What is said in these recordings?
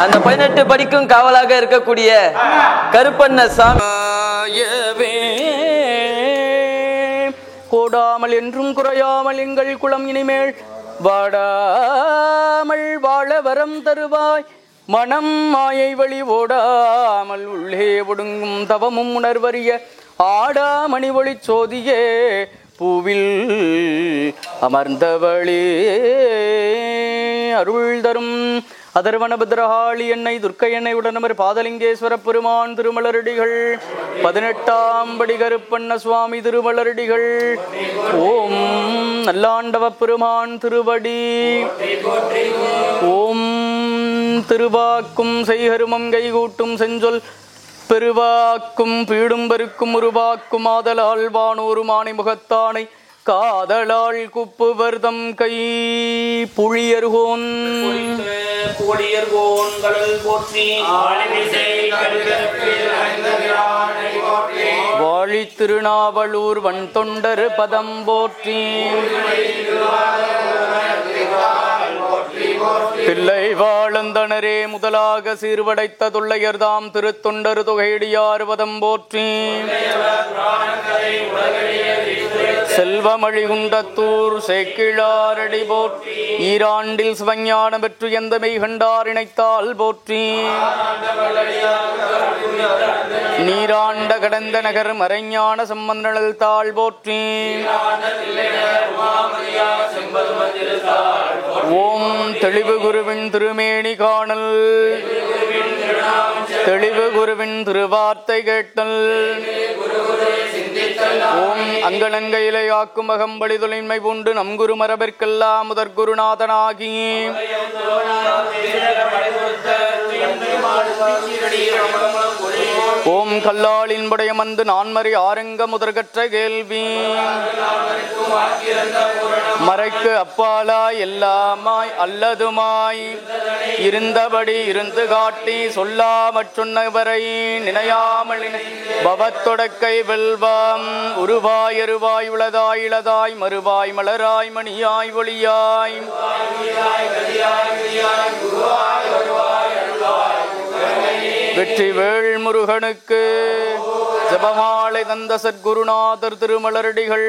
அந்த 18 படிக்கும் காவலாக இருக்கக்கூடிய கருப்பண்ண சாமி கோடாமல் என்றும் குறையாமல் எங்கள் குளம் இனிமேல் வாடாமல் வாழ வரம் தருவாய். மனம் மாயை வழி ஓடாமல் உள்ளே ஒடுங்கும் தவமும் உணர்வறிய ஆடாமணி ஒளி சோதியே பூவில் அமர்ந்தவளே அருள் தரும் அதர்வன பத்ரகாளி எண்ணெய் துர்க்கை எண்ணெய் உடனமர் பாதலிங்கேஸ்வர பெருமான் திருமலரடிகள் 18ஆம் படி கருப்பண்ண சுவாமி திருமலரடிகள். ஓம் நல்லாண்டவ பெருமான் திருவடி. ஓம் திருவாக்கும் செய்கருமம் கைகூட்டும் செஞ்சொல் பெருவாக்கும் பீடும் பெருக்கும் உருவாக்கும் ஆதலால் வானோரு மானை முகத்தானை காதலால் குப்புவர்தம் கை புளியர்கோன் கடல் போற்றி வாழி திருநாவலூர் வன் தொண்டர் பதம் போற்றி தில்லை வாழந்தனரே முதலாக சீர்வடைத்த தொல்லையர்தாம் திருத்தொண்டர் தொகையடியார் பதம் போற்றி செல்வமழிகுண்டத்தூர் சேக்கிழாரடி போற்றி ஈராண்டில் சிவஞானம் பெற்று எந்த மெய் கண்டார் இணைத்தால் போற்றி நீராண்ட கடந்த நகர் மறைஞான சம்பந்தனல் தாள் போற்றி ஓம் தெளிவு குருவின் திருமேனி காணல் தெளிவு குருவின் திருவார்த்தை கேட்டல் ஓம் அங்கனங்கையிலை ஆக்கும் அகம்படி தொழின்மை பூண்டு நம் குரு மரபிற்கெல்லாம் முதற் குருநாதனாகி ஓம் கல்லாளின் படையமந்து நான்மறை ஆரங்க முதற்கற்ற கேள்வி மறைக்கு அப்பாலாய் எல்லாமாய் அல்லதுமாய் இருந்தபடி இருந்து காட்டி சொல்லாமற் சொன்னவரை நினையாமல் பவத்தொடக்கை வெல்வாம் உருவாய் எருவாய் உளதாய் இளதாய் மறுவாய் மலராய் மணியாய் ஒளியாய் வெற்றி வேள் முருகனுக்கு ஜபமாலை தந்த சத்குருநாதர் திருமலரடிகள்.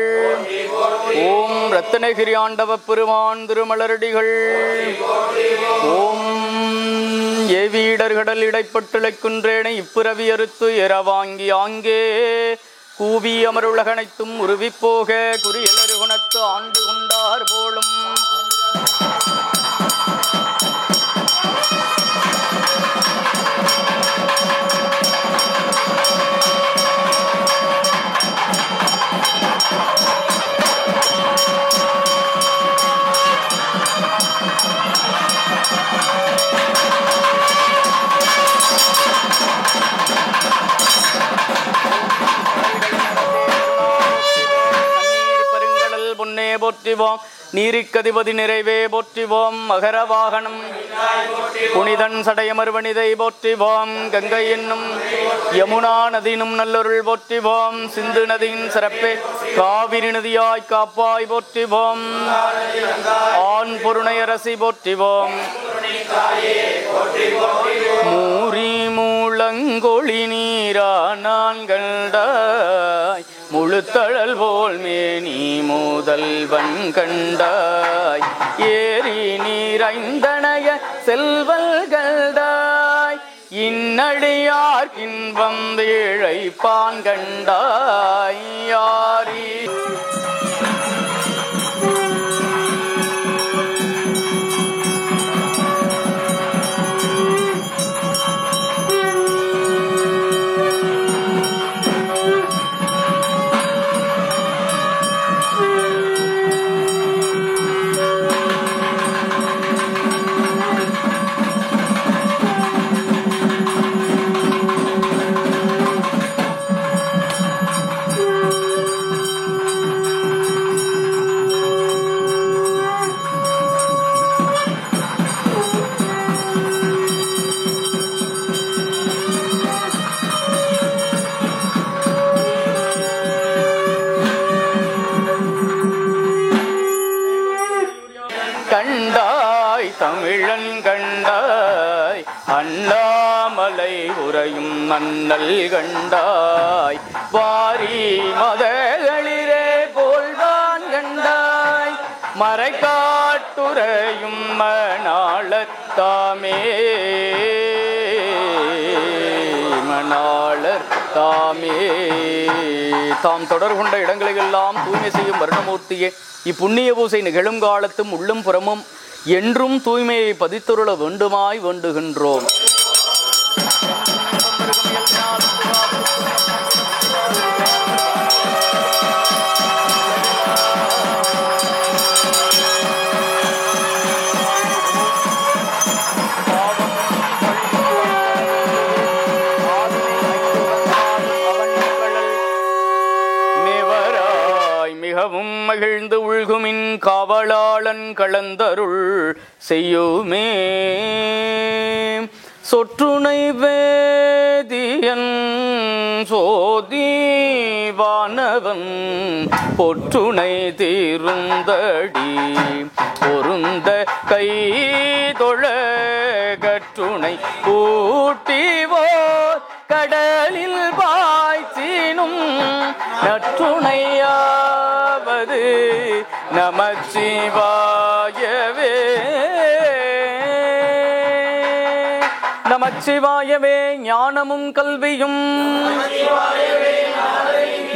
ஓம் ரத்தனகிரி ஆண்டவ பெருமான் திருமலரடிகள். ஓம் ஏவீடர்கடல் இடைப்பட்டுழைக்குன்றேனை இப்புரவி அறுத்து எரவாங்கி ஆங்கே கூவி அமருலகனைத்தும் உருவிப்போக குறியலரு குணத்து ஆண்டு கொண்டார் போலும் போற்றிவோம். நீரிக்கதிபதி நிறைவே போற்றிவோம். மகர வாகனம் புனிதன் சடையமர்வனிதை போற்றிவோம். கங்கை என்னும் யமுனா நதியினும் நல்லொருள் போற்றிவோம். சிந்து நதியின் சிறப்பே காவிரி நதியாய் காப்பாய் போற்றிவோம். ஆண் பொருணையரசி போற்றிவோம். மூரி மூலங்கொழி நீரா நான் கண்டாய் முழுத்தழல் போல் மேனி முதல்வன் கண்டாய் ஏரி நீரைந்தனைய செல்வல்கண்டாய் இன்னடியார் இன்பம் வேழைப்பான் கண்டாய் யாரி அண்ணாமலை உரையும் நன்னல் கண்டாய் வாரி மதகளிரே போல்தான் கண்டாய் மறைக்காட்டுரையும் மணாளத்தாமே மணாளர் தாமே. தாம் தொடர் கொண்ட இடங்களிலெல்லாம் தூய்மை செய்யும் வருணமூர்த்தியே, இப்புண்ணிய பூசை நிகழும் காலத்தும் உள்ளும் புறமும் என்றும் தூய்மையை பதித்துருள வேண்டுமாய் வேண்டுகின்றோம். மிகவும் மகிழ்ந்து உள்குமின் காவலாளன் கலந்தருள் செய்யுமே. சொற்றுணை வேதியன் சோதிவானவன் பொற்றுணை தீருந்தடி பொருந்த கை தொழ கற்றுணை கூட்டிவோ கடலில் பாய்ச்சினும் நற்றுணையாவது நமச்சிவாயவே. நமச்சிவாயவே ஞானமும் கல்வியும்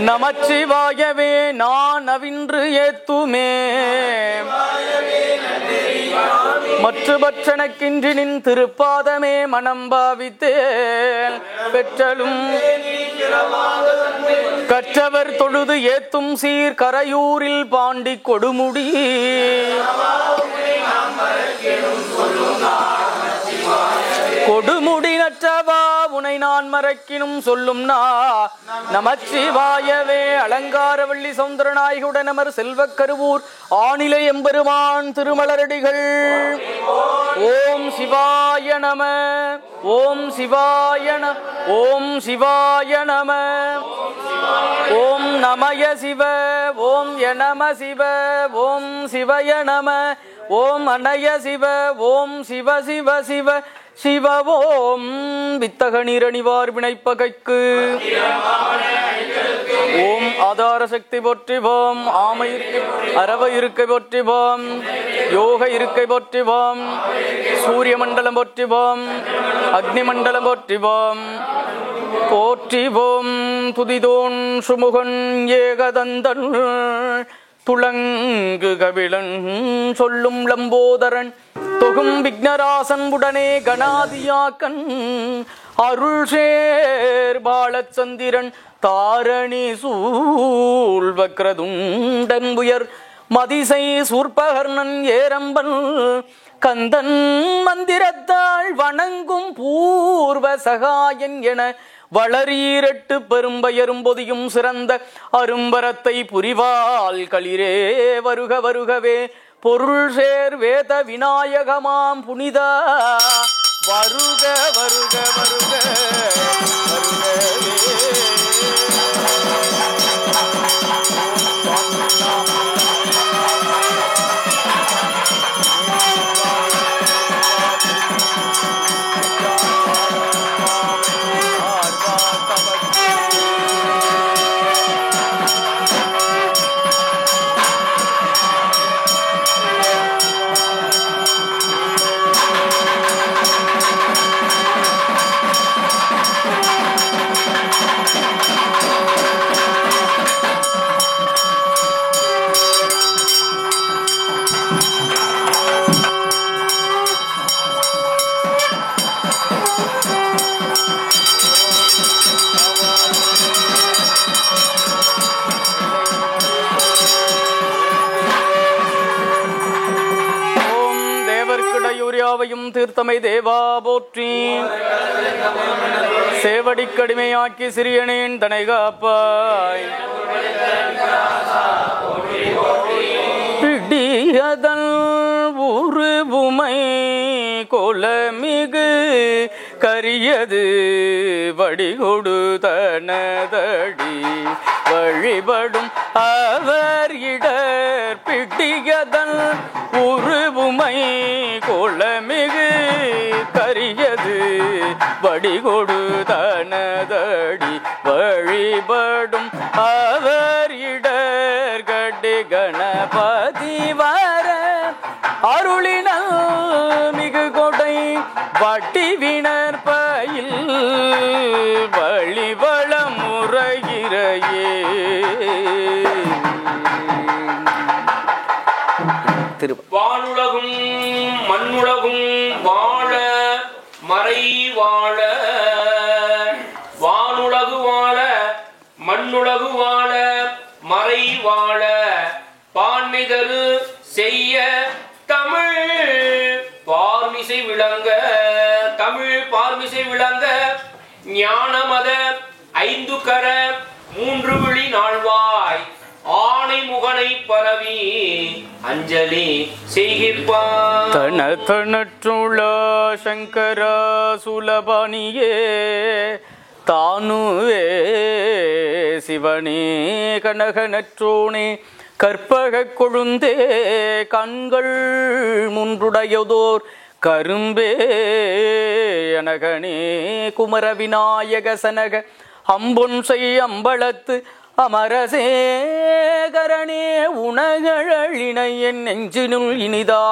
நமச்சிவாயவே நான் அவின்று ஏத்துமே. மற்றபற்றனக்கின்றி நின் திருப்பாதமே மனம் பாவித்தேன் பெற்றலும் கற்றவர் தொழுது ஏத்தும் சீர் கரையூரில் பாண்டி கொடுமுடி கொடுமுடி நற்றவா உனை நான் மறக்கினும் சொல்லும் நமச்சிவாயவே. அலங்காரவள்ளி சௌந்தரநாயகுடன் அமர் செல்வக் கருவூர் ஆணிலை எம்பெருமான் திருமலரடிகள். ஓம் சிவாய நம ஓம் சிவாய ஓம் சிவாய நம ஓம் நமய சிவ ஓம் யநம சிவ ஓம் சிவய நம ஓம் அனய சிவ ஓம் சிவ சிவ சிவ சிவ ஓம் வித்தக நீரணிவார் வினைப்பகைக்கு ஓம் ஆதார சக்தி போற்றிவோம். ஆமை அரவ இருக்கை போற்றிவோம். யோக இருக்கை போற்றிவோம். சூரிய மண்டலம் போற்றிவோம். அக்னி மண்டலம் போற்றிவோம். போற்றிவோம் துதிதோன் சுமுகன் ஏகதந்தன் துளங்கு கபிலன் சொல்லும் லம்போதரன் தொகும் விக்னராசன் உடனே கணாதியாக்கன் அருள் சேர் பாலச்சந்திரன் தாரணி சூழ்வக்ரதுண்டன் உயர் மதிசை சூர்பகர்ணன் ஏரம்பன் கந்தன் மந்திரத்தாள் வணங்கும் பூர்வ சகாயன் என வளரீரட்டு பெரும்பயரும் பொதியும் சிறந்த அரும்பரத்தை புரிவால் களிரே வருக வருகவே. பொருள் சேர் வேத விநாயகமாம் புனித வருக வருக வருக வருகவே. தீர்த்தமை தேவா போற்றி. சேவடிக்கடிமையாக்கி சிறியனேன் தனை காப்பாய். பிடியதன் உருவுமை கொலமிகு கரியது வடிகொடு தனதடி வழிபடும் அவர் இடர். பிடியதன் உருவுமை கொலமிகு கரியது வடிகொடு தனதடி வழிபடும் அவர் இடர்கடி கணபதி வர அருளினல் மிகு கொடை வட்டி வினற்பயில் வழிவளம் முறையிறையே. வானுலகும் மண்ணுலகும் வாழ மறை வாழ, வானுலகு வாழ மண்ணுலகு வாழ மறை வாழ, பான்மிதரு செய்ய தமிழ் பார்மிசை விளங்க, தமிழ் பார்மிசை விளங்க, ஞானமத ஐந்து கர மூன்று விழி நாள்வாய் ஆணை முகனை பரவி அஞ்சலி செய்கிற்பான். தனத்தனற்றுள்ள சங்கர சுலபனியே தானுவே சிவனே கனகனற்றோனே கற்பக கொழுந்தே கண்கள் முன்றுடையதோர் கரும்பே அனகனே குமர விநாயக சனக அம்பொன் செய் அம்பலத்து அமரசேகரனே உணகழினை என் நெஞ்சினுள் இனிதா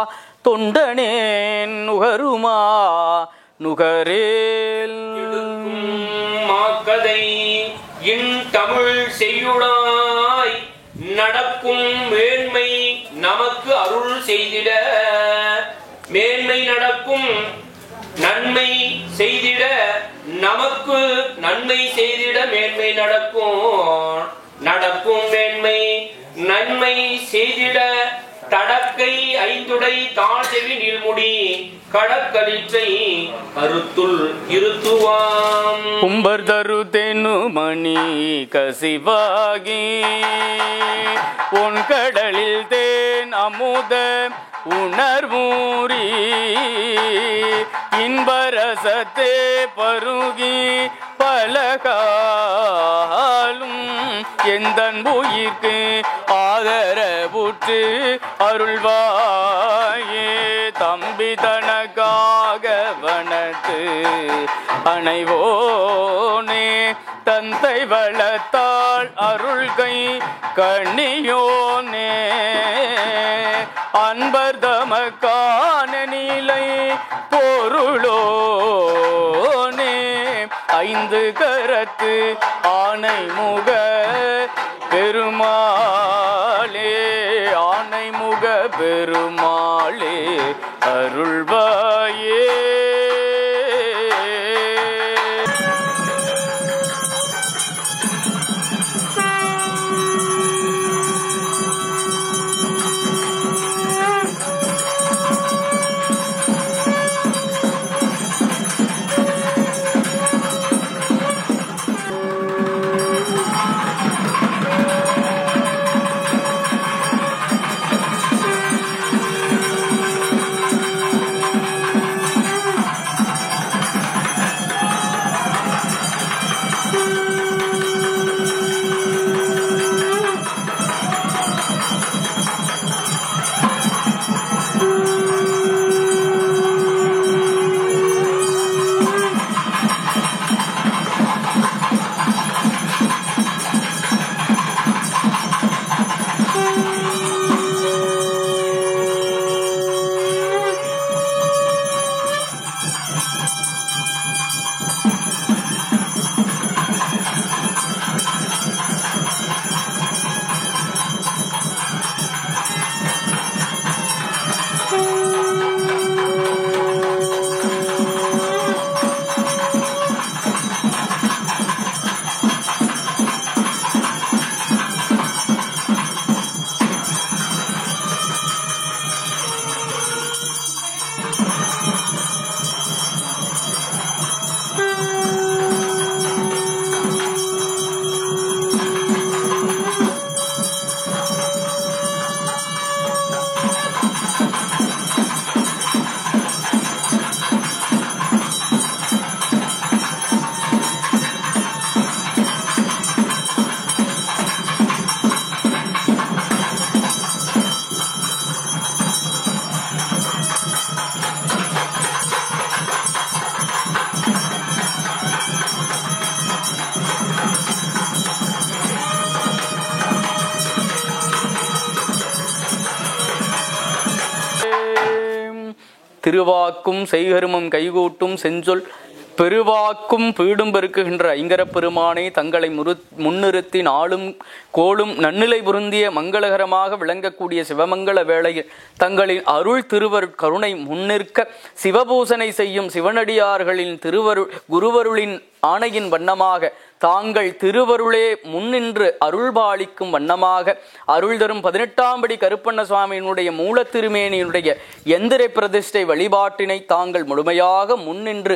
தொண்டனேன் நுகருமா நுகரேல் மாக்கதை இன் தமிழ் செய்யுளாய் நடக்கும் மேன்மை நமக்கு அருள் செய்திட, மேன்மை நடக்கும் நன்மை செய்திட, நமக்கு நன்மை செய்திட மேன்மை நடக்கும், நடக்கும் மேன்மை நன்மை செய்திட தடக்கை ஐந்துடை தாழ் செவி நீள்முடி கடற்கலிற்றை கருத்துள் இருத்துவாம். கும்பர் தரு தென்னுமணி கசிவாகி உன் கடலில் தேன் அமுத உணர்வூரி இன்பரசத்தே பருகி பலகாலும் எந்தன் உயிர்க்கு ஆதரவுற்று அருள்வாயே. தம்பி தனக்காக வனத்து அணைவோனே தந்தை வளத்தாள் அருள்கை கண்ணியோனே அன்பர் தமக்கான நிலை பொருளோனே ஐந்து கரத்து ஆனை முக பெருமாளே ஆனை முக பெருமாளே அருள்வாயே. திருவாக்கும் செய்கருமம் கைகூட்டும் செஞ்சொல் பெருவாக்கும் பீடும் பெருக்குகின்ற ஐங்கரப் பெருமானை தங்களை முன்னிறுத்தி நாளும் கோளும் நன்னிலை பொருந்திய மங்களகரமாக விளங்கக்கூடிய சிவமங்கள வேளையில் தங்களின் அருள் திருவருட் கருணை முன்னிற்க சிவபூசனை செய்யும் சிவனடியார்களின் குருவருளின் ஆணையின் வண்ணமாக தாங்கள் திருவருளே முன்னின்று அருள்பாலிக்கும் வண்ணமாக அருள் தரும் 18ஆம் படி கருப்பண்ண சுவாமியினுடைய மூல திருமேனியினுடைய எந்திர பிரதிஷ்டை வழிபாட்டினை தாங்கள் முழுமையாக முன்னின்று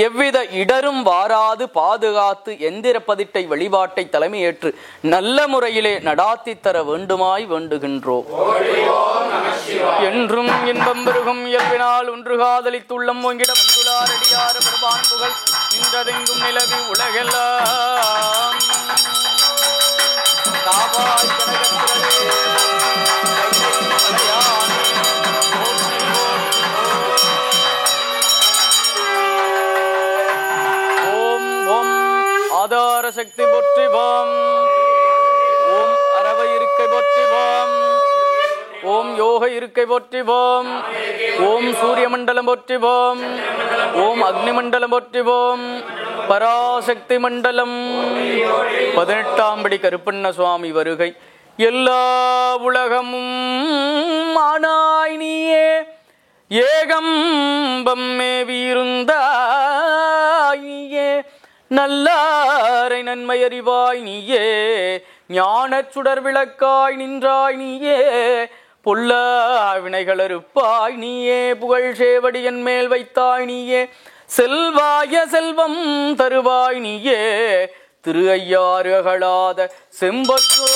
எவ்வித இடரும் வாராது பாதுகாத்து எந்திர பதிட்டை வழிபாட்டை தலைமையேற்று நல்ல முறையிலே நடாத்தி தர வேண்டுமாய் வேண்டுகின்றோம். என்றும் இன்பம் பெருகும் இயல்பினால் ஒன்று காதலித்துள்ளம் ஓங்கிட வந்துளாரடியார பெருமான் புகழ் நின்றதெங்கும் நிலவி உலகெல்லாம் தாவாய் கனகத்திரளே ஓம் ஓம் ஆதார சக்தி போற்றிவாம், ஓம் அரவ இருக்கை போற்றிவாம், ஓம் யோக இருக்கை போற்றிவோம், ஓம் சூரிய மண்டலம் போற்றிவோம், ஓம் அக்னி மண்டலம் போற்றிவோம், பராசக்தி மண்டலம். 18ஆம் படி கருப்பண்ண சுவாமி வருகை. எல்லா உலகமும் ஆனாய் நீயே ஏகம்பம் மேவியிருந்தாய் நீயே நல்லாரை நன்மை அறிவாய் நீயே ஞானச் சுடர் விளக்காய் நின்றாய் நீயே பொல்லா வினைகள் அறுப்பாய் நீயே புகழ் சேவடியன் மேல் வைத்தாய் நீயே செல்வாய செல்வம் தருவாய் நீயே திரு ஐயாறு அகழாத செம்பற்றோ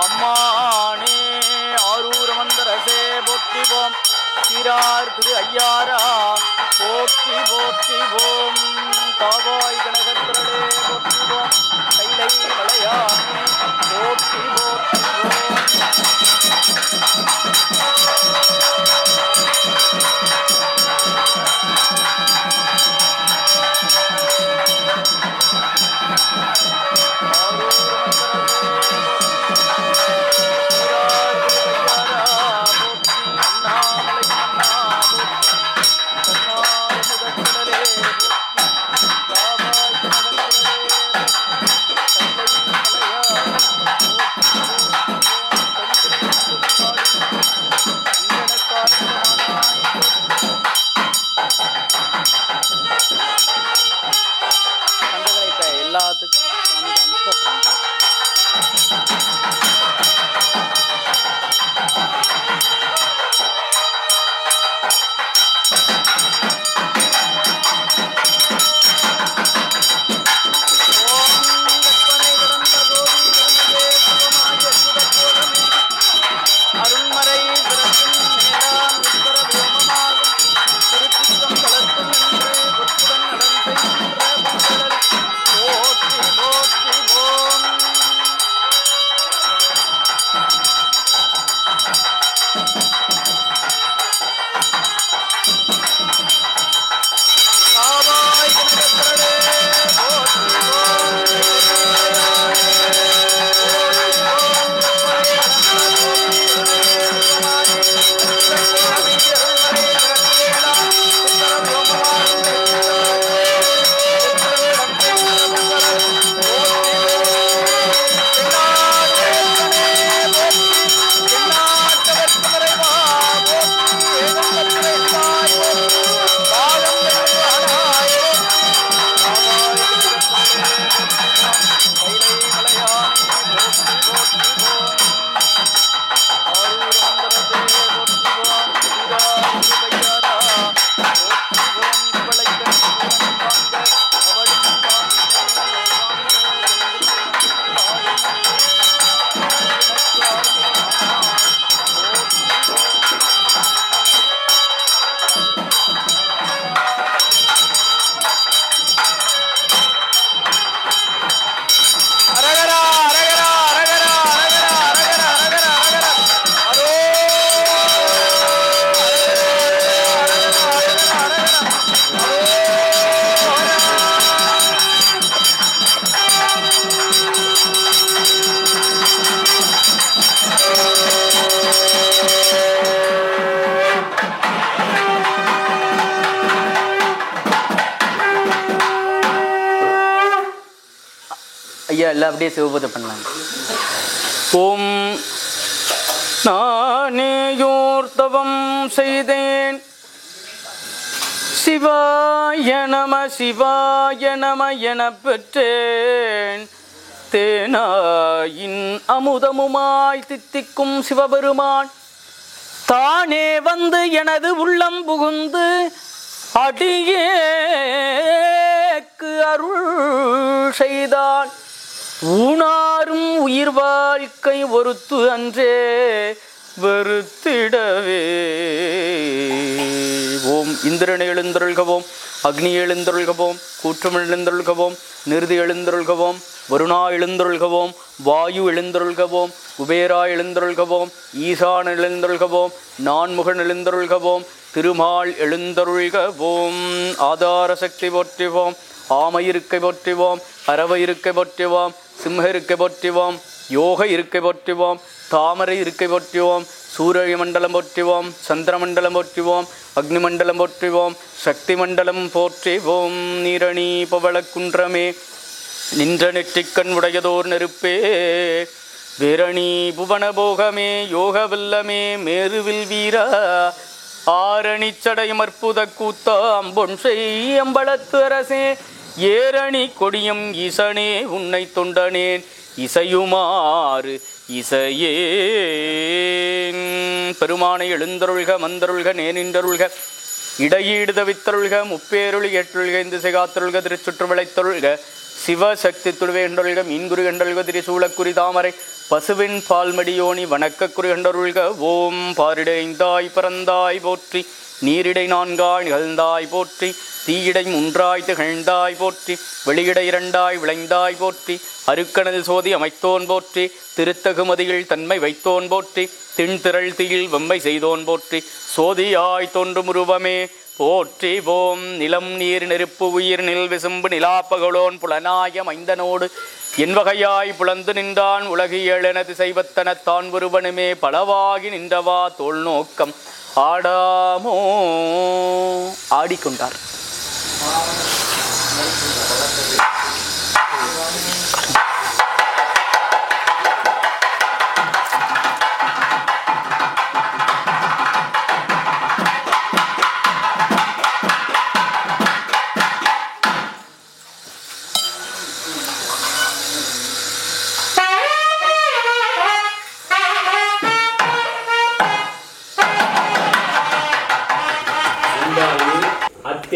அம்மானே ஆரூர மந்தரசே போற்றிவோம் சீரார் திரு ஐயாரா போற்றி போற்றிவோம் தாவாய் கனகத்திரளே போற்றிவோம் கைலை மலையானே போற்றி போற்றிவோம் ஐயா எல்லாம் அப்படியே சிவபூஜை பண்ணலாம். ஓம் நானேயோர்த்தவம் செய்தேன் சிவாய நம என பெற்றேன். தேனாயின் அமுதமுமாய் தித்திக்கும் சிவபெருமான் தானே வந்து எனது உள்ளம் புகுந்து அடியேக்கு அருள் செய்தான். ஊனாரும் உயிர் வாழ்க்கை ஒருத்து அன்றே வெறுத்திடவே. ஓம் இந்திரனை எழுந்தருள்கவோம், அக்னி எழுந்தருள்கவோம், கூற்றம் எழுந்தருள்கவோம், நிருதி எழுந்தருள்கவோம், வருணா எழுந்தருள்கவோம், வாயு எழுந்தருள்கவோம், குபேரா எழுந்தருள்கவோம், ஈசான் எழுந்தருள்கவோம், நான்முகன் எழுந்தருள்கவோம், திருமால் எழுந்தருள்கவோம். ஆதார சக்தி போற்றிவோம், ஆமை இருக்கை போற்றிவோம், அரவை இருக்கை போற்றிவோம், சிம்ம இருக்கை போற்றிவோம், யோக இருக்கை போற்றிவோம், தாமரை இருக்கை போற்றிவோம், சூரிய மண்டலம் போற்றிவோம், சந்திரமண்டலம் போற்றிவோம், அக்னி மண்டலம் போற்றிவோம், சக்தி மண்டலம் போற்றிவோம். நீரணி பவளக்குன்றமே நின்ற நெற்றிக்கண் உடையதோர் நெருப்பே வீரணி புவனபோகமே யோக வெல்லமே மேருவில் வீரா ஆரணி சடையும் அற்புத கூத்தா அம்பொன் செய் அம்பலத்து அரசே ஏரணி கொடியும் ஈசனே உன்னை தொண்டனேன் இசையுமாறு இசையேன். பெருமானை எழுந்தருள்க மந்தருள்க நேனின்றருள்க இடையீடு தவித்தருள்க முப்பேருள் ஏற்றுள்க இந்த சிகாத்தருள்க திருச்சுற்று விளைத்தருள்க சிவசக்தி துழுவேண்டருள்க மீன்குறி கண்டருள்க திரிசூலக்குறி தாமரை பசுவின் பால்மடியோனி வணக்கக்குறி கண்டருள்க. ஓம் பாரிடைந்தாய் பறந்தாய் போற்றி, நீரிடை நான்காய் நிகழ்ந்தாய் போற்றி, தீயிடை மூன்றாய் திகழ்ந்தாய் போற்றி, வெளியிடை இரண்டாய் விளைந்தாய் போற்றி, அருக்கணல் சோதி அமைத்தோன் போற்றி, திருத்தகுமதியில் தன்மை வைத்தோன் போற்றி, திண்திரள் தீயில் வெம்மை செய்தோன் போற்றி, சோதியாய் தோன்றும் உருவமே போற்றி. ஓம் நிலம் நீர் நெருப்பு உயிர் நில் விசும்பு நிலாப்பகலோன் புலனாய மைந்தனோடு என் வகையாய் புலந்து நின்றான் உலகியலென திசைவத்தனத்தான் ஒருவனுமே பலவாகி நின்றவா தோல் நோக்கம் ஆடாமோ ஆடிக்கொண்டார்.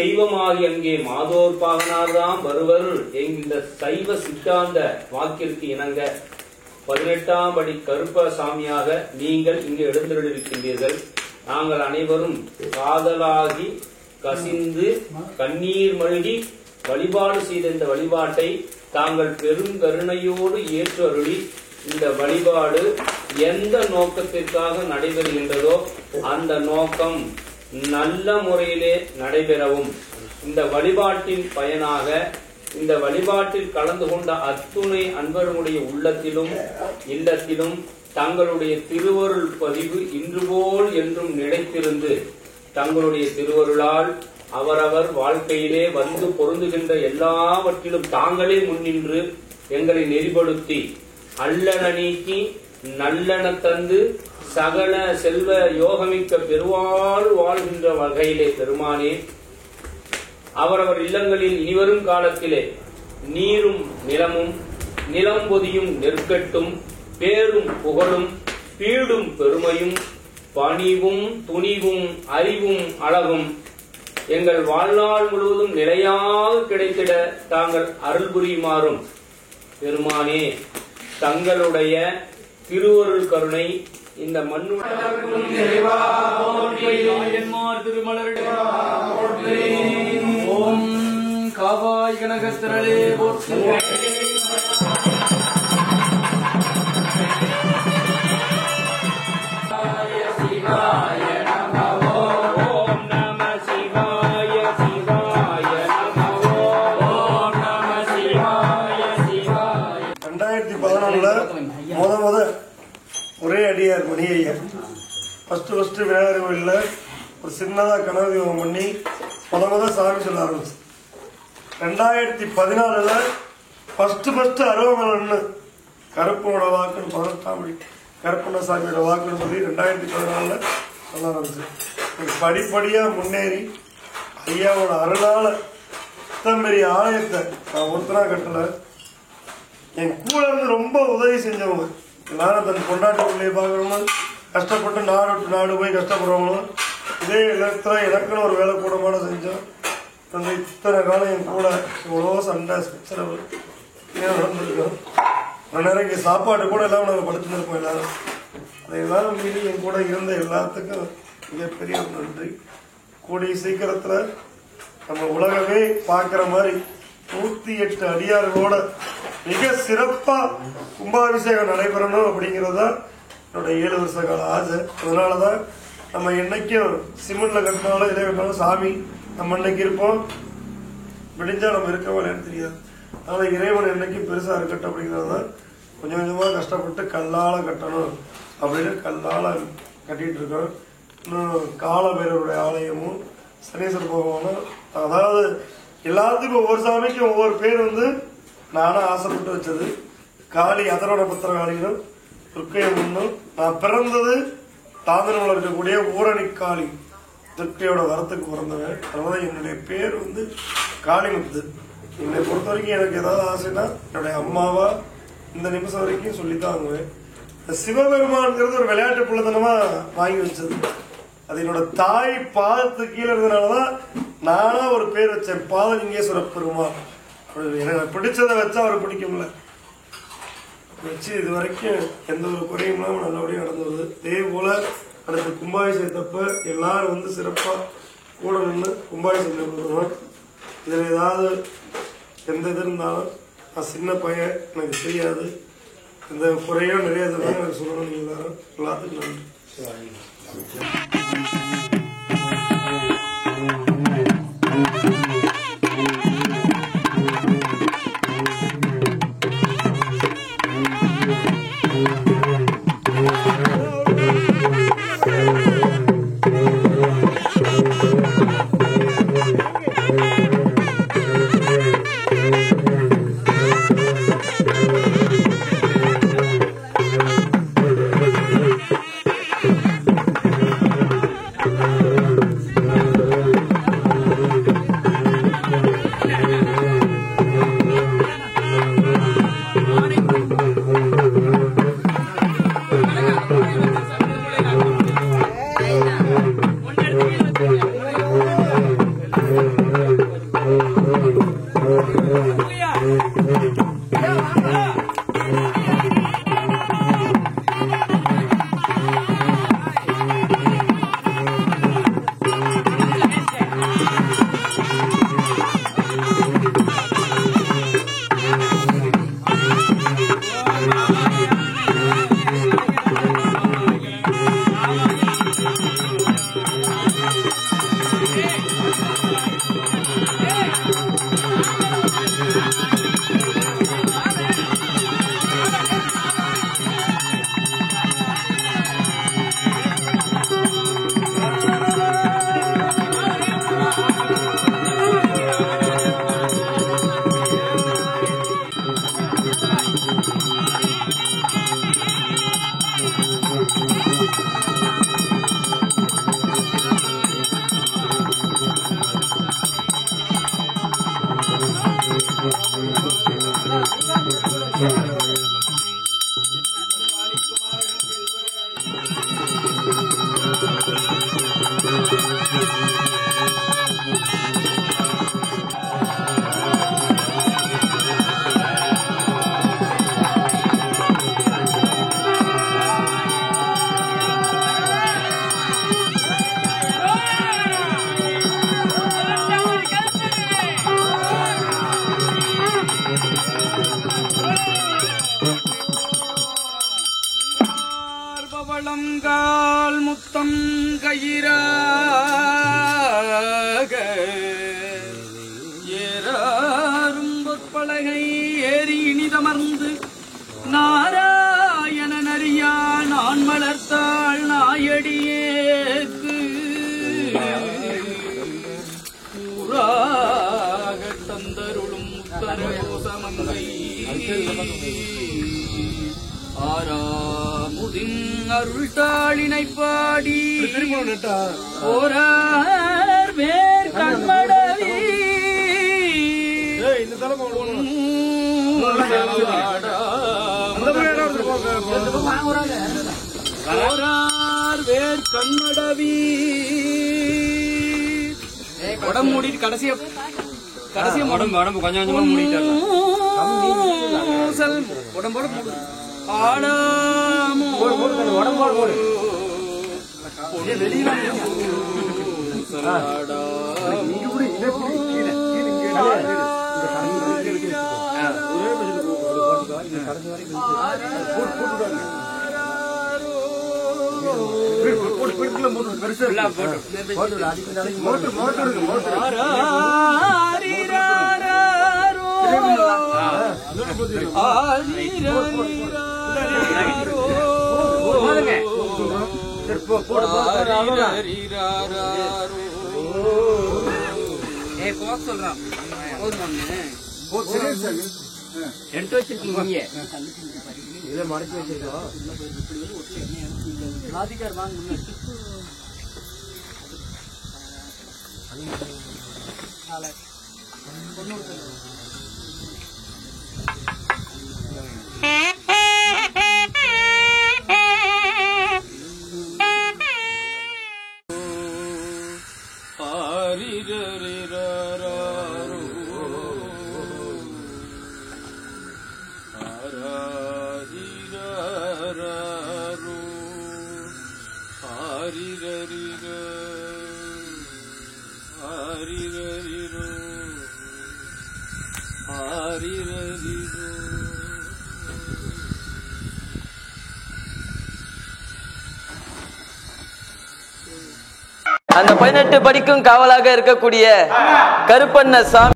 தெய்வமாகி அங்கே மாதோர் பாகனார்தான் வருவர் என்கின்ற சைவ சித்தாந்த வாக்கிற்கு இணங்க 18ஆம் படி கருப்ப சாமியாக நீங்கள் இங்கு எழுந்தருளிருக்கின்றீர்கள். நாங்கள் அனைவரும் காதலாகி கசிந்து கண்ணீர் மல்கி வழிபாடு செய்த இந்த வழிபாட்டை தாங்கள் பெரும் கருணையோடு ஏற்று அருளி இந்த வழிபாடு எந்த நோக்கத்திற்காக நடைபெறுகின்றதோ அந்த நோக்கம் நல்ல முறையிலே நடைபெறவும், இந்த வழிபாட்டின் பயனாக இந்த வழிபாட்டில் கலந்து கொண்ட அத்துணை அன்பர்களுடைய உள்ளத்திலும் இல்லத்திலும் தங்களுடைய திருவருள் பதிவு இன்று போல் என்றும் நிலைத்திருந்து தங்களுடைய திருவருளால் அவரவர் வாழ்க்கையிலே வந்து பொருந்துகின்ற எல்லாவற்றிலும் தாங்களே முன்னின்று எங்களை நெறிப்படுத்தி அல்லன நீக்கி நல்லன தந்து சகல செல்வ யோகமிக்க பெருவாழ் வாழ்கின்ற வகையிலே பெருமானே அவரவர் இல்லங்களில் இனிவரும் காலத்திலே நீரும் நிலமும் நிலம் பொதியும் நெற்கட்டும் பேரும் புகழும் பீடும் பெருமையும் பணிவும் துணிவும் அறிவும் அழகும் எங்கள் வாழ்நாள் முழுவதும் நிலையாக கிடைத்திட தாங்கள் அருள் புரியுமாறும் பெருமானே தங்களுடைய திருவருள் கருணை இந்த ஓம் காவாய் கனகத்திரளே போற்றி. ஒரே அடியார் மணியையர் ஃபர்ஸ்ட் விநாயகர் கோயிலில் ஒரு சின்னதாக கனவு தீபம் பண்ணி முத சாமி சொல்ல ஆரம்பிச்சு. 2014 ஃபர்ஸ்ட் அருவமலன்னு கருப்பனோட வாக்குன்னு 18ஆம் படி கருப்பண்ணசாமியோட வாக்குன்னு சொல்லி 2014 நல்லா இருந்துச்சு. படிப்படியா முன்னேறி ஐயாவோட அருளால பெரிய ஆலயத்தை நான் ஒருத்தனா கட்டல, என் கூட இருந்து ரொம்ப உதவி செஞ்சவங்க எல்லாரும் தன் கொண்டாட்ட பிள்ளையை பார்க்கணும்னு கஷ்டப்பட்டு நாடு விட்டு நாடு போய் கஷ்டப்படுறவங்களும் இதே இடத்துல எனக்குன்னு ஒரு வேலை கூடமாட செஞ்சோம். அந்த இத்தனை காலம் என் கூட இவ்வளோ சண்டை சச்சரவு நடந்திருக்கோம். ஒரு நேரம் இங்கே சாப்பாடு கூட எல்லாம் நாங்கள் படுத்துருப்போம் எல்லாரும். அதை எல்லாரும் மீறி என் கூட இருந்த எல்லாத்துக்கும் மிகப்பெரிய நன்றி. கூடிய சீக்கிரத்துல நம்ம உலகமே பார்க்கிற மாதிரி 108 அடியார்களோட மிக சிறப்பா கும்பாபிஷேகம் நடைபெறணும் அப்படிங்கறதா என்னோட 7 வருஷ கால ஆசை. அதனாலதான் நம்ம என்னைக்கும் சிமெண்ட்ல கட்டினாலும் இதே கட்டினாலும் சாமி நம்ம இன்னைக்கு இருப்போம், விடிஞ்சா நம்ம இருக்கவோ இல்லைன்னு தெரியாது. அதனால இறைவன் என்னைக்கும் பெருசா இருக்கட்டும் அப்படிங்கறதுதான் கொஞ்சம் கொஞ்சமா கஷ்டப்பட்டு கல்லால கட்டணும் அப்படின்னு கல்லால கட்டிட்டு இருக்கோம். இன்னும் காலபைரவருடைய ஆலயமும் சனீஸ்வர பகவானும், அதாவது எல்லாத்துக்கும் ஒவ்வொரு சாமிக்கும் ஒவ்வொரு பேர் நானும் ஆசைப்பட்டு வச்சது. காளி அதரோட பத்திர காளியும் துர்க்கையம்மனும், நான் பிறந்தது தாந்தனூர்ல இருக்கக்கூடிய ஊரணி காளி துர்க்கையோட வரத்துக்கு பிறந்தவன். அதனால என்னுடைய பேர் காளிமுத்து. என்னை பொறுத்த வரைக்கும் எனக்கு ஏதாவது ஆசைன்னா என்னுடைய அம்மாவா இந்த நிமிஷம் வரைக்கும் சொல்லித்தான் வாங்குவேன். சிவபெருமான்ங்கிறது ஒரு விளையாட்டு புள்ளத்தனமா வாங்கி வச்சது. அது என்னோட தாய் பாதத்துக்கு கீழே இருந்ததுனாலதான் நானா ஒரு பேர் வச்சேன், பாதலிங்கேஸ்வர பெருமாள். எனக்கு பிடிச்சதை வச்சா அவரை பிடிக்கும்ல வச்சு இது வரைக்கும் எந்த ஒரு குறையும் இல்லாம நல்லபடியா நடந்து வருது. இதே போல அடுத்த கும்பாபிஷேகத்தப்ப எல்லாரும் சிறப்பா கூட நின்று கும்பாபிஷேகம் பண்ணுவோம். இதுல ஏதாவது எந்த இது இருந்தாலும் நான் சின்ன பையன், எனக்கு தெரியாது, இந்த குறையோ நிறைய எனக்கு சொல்லணும். நீங்க எல்லாத்துக்கும் நன்றி. பவளங்கால் முத்தம் கயிறாக ஏறாரும் பொற்பலகை ஏறி இனிதமர்ந்து நாராயணன் அறியா நான் மலர்த்தாள் நாயடியேக்கு ஊராக தந்தருளும் உத்தர கோசமங்கை ஆறாமுதின் அருள்தாளினை பாடி ஓரார் வேர் கண்மடவி ஓரார் வேர் கண்மடவி உடம்பு மூடிட்டு கடைசியா உடம்பு கொஞ்சம் கொஞ்சமா மூடிட்டாங்க உடம்போட மூடு உடம்போட சொல்றான் எடுத்து வச்சிருக்கீங்க இதை மடக்கி வச்சிருக்கோம் அந்த 18 படிக்கும் காவலாக இருக்கக்கூடிய கருப்பண்ண சாமி